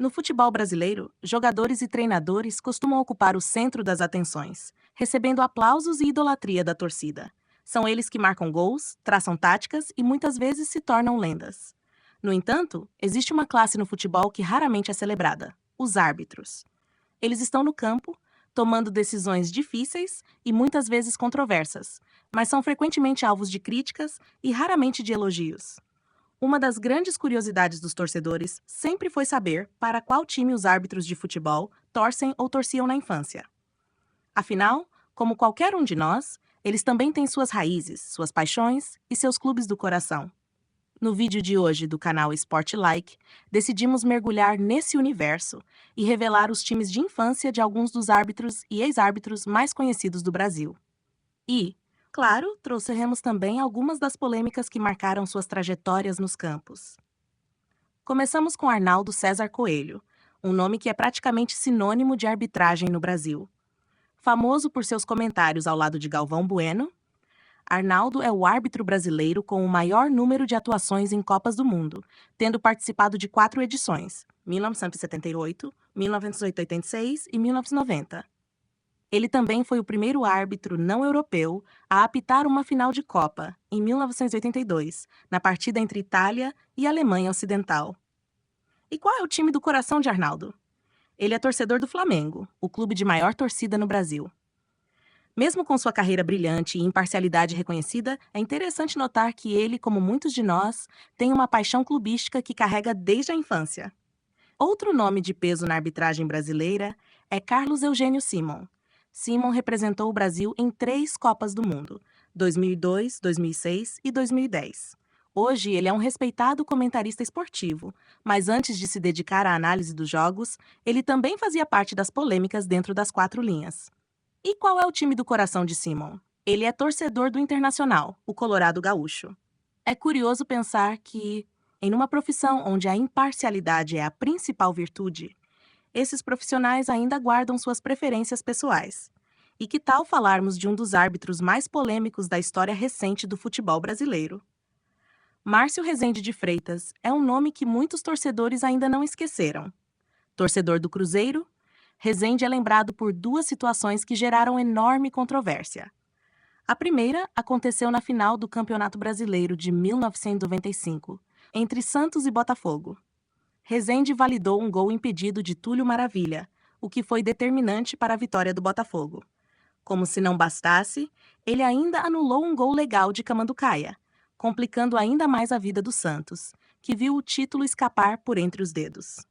No futebol brasileiro, jogadores e treinadores costumam ocupar o centro das atenções, recebendo aplausos e idolatria da torcida. São eles que marcam gols, traçam táticas e muitas vezes se tornam lendas. No entanto, existe uma classe no futebol que raramente é celebrada: os árbitros. Eles estão no campo, tomando decisões difíceis e muitas vezes controversas, mas são frequentemente alvos de críticas e raramente de elogios. Uma das grandes curiosidades dos torcedores sempre foi saber para qual time os árbitros de futebol torcem ou torciam na infância. Afinal, como qualquer um de nós, eles também têm suas raízes, suas paixões e seus clubes do coração. No vídeo de hoje do canal Sport Like, decidimos mergulhar nesse universo e revelar os times de infância de alguns dos árbitros e ex-árbitros mais conhecidos do Brasil. E, claro, trouxeremos também algumas das polêmicas que marcaram suas trajetórias nos campos. Começamos com Arnaldo César Coelho, um nome que é praticamente sinônimo de arbitragem no Brasil. Famoso por seus comentários ao lado de Galvão Bueno, Arnaldo é o árbitro brasileiro com o maior número de atuações em Copas do Mundo, tendo participado de 4 edições: 1978, 1986 e 1990. Ele também foi o primeiro árbitro não europeu a apitar uma final de Copa, em 1982, na partida entre Itália e Alemanha Ocidental. E qual é o time do coração de Arnaldo? Ele é torcedor do Flamengo, o clube de maior torcida no Brasil. Mesmo com sua carreira brilhante e imparcialidade reconhecida, é interessante notar que ele, como muitos de nós, tem uma paixão clubística que carrega desde a infância. Outro nome de peso na arbitragem brasileira é Carlos Eugênio Simon. Simon representou o Brasil em 3 Copas do Mundo, 2002, 2006 e 2010. Hoje, ele é um respeitado comentarista esportivo, mas antes de se dedicar à análise dos jogos, ele também fazia parte das polêmicas dentro das 4 linhas. E qual é o time do coração de Simon? Ele é torcedor do Internacional, o Colorado Gaúcho. É curioso pensar que, em uma profissão onde a imparcialidade é a principal virtude, esses profissionais ainda guardam suas preferências pessoais. E que tal falarmos de um dos árbitros mais polêmicos da história recente do futebol brasileiro? Márcio Rezende de Freitas é um nome que muitos torcedores ainda não esqueceram. Torcedor do Cruzeiro, Rezende é lembrado por 2 situações que geraram enorme controvérsia. A primeira aconteceu na final do Campeonato Brasileiro de 1995, entre Santos e Botafogo. Rezende validou um gol impedido de Túlio Maravilha, o que foi determinante para a vitória do Botafogo. Como se não bastasse, ele ainda anulou um gol legal de Camanducaia, complicando ainda mais a vida do Santos, que viu o título escapar por entre os dedos.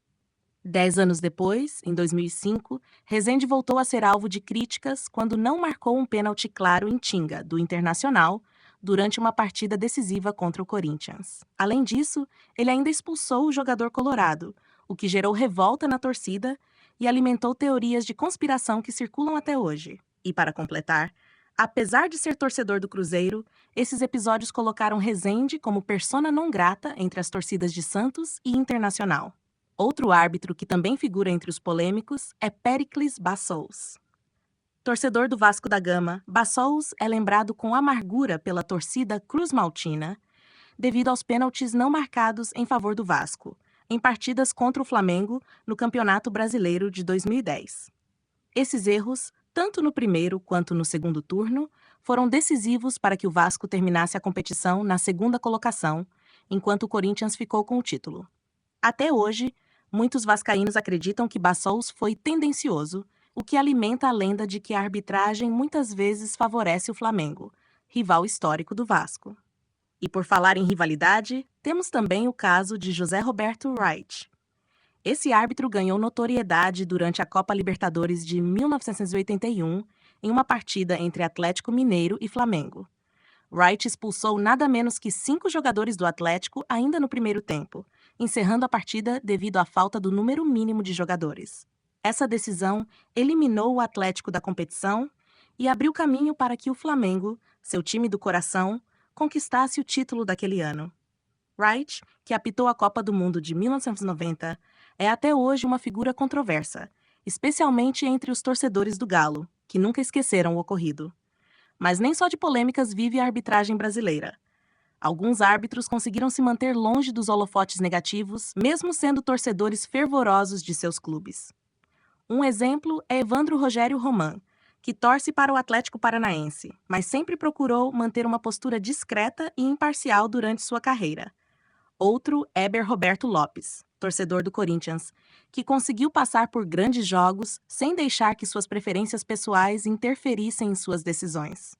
10 anos depois, em 2005, Rezende voltou a ser alvo de críticas quando não marcou um pênalti claro em Tinga, do Internacional, durante uma partida decisiva contra o Corinthians. Além disso, ele ainda expulsou o jogador colorado, o que gerou revolta na torcida e alimentou teorias de conspiração que circulam até hoje. E para completar, apesar de ser torcedor do Cruzeiro, esses episódios colocaram Rezende como persona non grata entre as torcidas de Santos e Internacional. Outro árbitro que também figura entre os polêmicos é Péricles Bassous. Torcedor do Vasco da Gama, Bassous é lembrado com amargura pela torcida cruzmaltina devido aos pênaltis não marcados em favor do Vasco, em partidas contra o Flamengo no Campeonato Brasileiro de 2010. Esses erros, tanto no primeiro quanto no segundo turno, foram decisivos para que o Vasco terminasse a competição na 2ª colocação, enquanto o Corinthians ficou com o título. Até hoje, muitos vascaínos acreditam que Bassous foi tendencioso, o que alimenta a lenda de que a arbitragem muitas vezes favorece o Flamengo, rival histórico do Vasco. E por falar em rivalidade, temos também o caso de José Roberto Wright. Esse árbitro ganhou notoriedade durante a Copa Libertadores de 1981, em uma partida entre Atlético Mineiro e Flamengo. Wright expulsou nada menos que 5 jogadores do Atlético ainda no primeiro tempo, encerrando a partida devido à falta do número mínimo de jogadores. Essa decisão eliminou o Atlético da competição e abriu caminho para que o Flamengo, seu time do coração, conquistasse o título daquele ano. Wright, que apitou a Copa do Mundo de 1990, é até hoje uma figura controversa, especialmente entre os torcedores do Galo, que nunca esqueceram o ocorrido. Mas nem só de polêmicas vive a arbitragem brasileira. Alguns árbitros conseguiram se manter longe dos holofotes negativos, mesmo sendo torcedores fervorosos de seus clubes. Um exemplo é Evandro Rogério Roman, que torce para o Atlético Paranaense, mas sempre procurou manter uma postura discreta e imparcial durante sua carreira. Outro, Éber Roberto Lopes, torcedor do Corinthians, que conseguiu passar por grandes jogos sem deixar que suas preferências pessoais interferissem em suas decisões.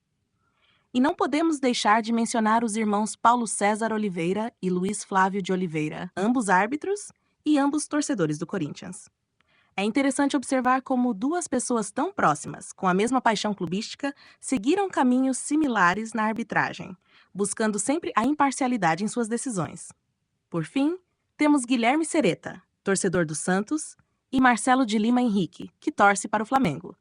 E não podemos deixar de mencionar os irmãos Paulo César Oliveira e Luiz Flávio de Oliveira, ambos árbitros e ambos torcedores do Corinthians. É interessante observar como duas pessoas tão próximas, com a mesma paixão clubística, seguiram caminhos similares na arbitragem, buscando sempre a imparcialidade em suas decisões. Por fim, temos Guilherme Sereta, torcedor do Santos, e Marcelo de Lima Henrique, que torce para o Flamengo.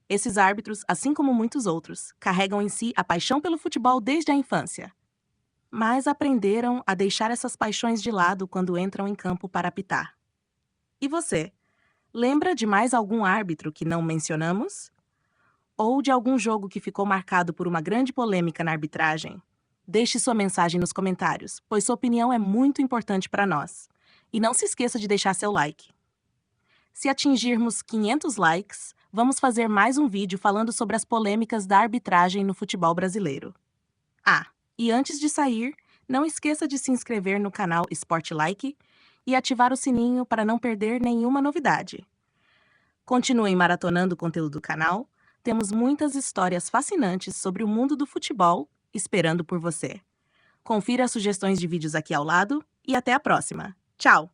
Esses árbitros, assim como muitos outros, carregam em si a paixão pelo futebol desde a infância. Mas aprenderam a deixar essas paixões de lado quando entram em campo para apitar. E você? Lembra de mais algum árbitro que não mencionamos? Ou de algum jogo que ficou marcado por uma grande polêmica na arbitragem? Deixe sua mensagem nos comentários, pois sua opinião é muito importante para nós. E não se esqueça de deixar seu like. Se atingirmos 500 likes, vamos fazer mais um vídeo falando sobre as polêmicas da arbitragem no futebol brasileiro. Ah, e antes de sair, não esqueça de se inscrever no canal Sportlike e ativar o sininho para não perder nenhuma novidade. Continuem maratonando o conteúdo do canal, temos muitas histórias fascinantes sobre o mundo do futebol esperando por você. Confira as sugestões de vídeos aqui ao lado e até a próxima. Tchau!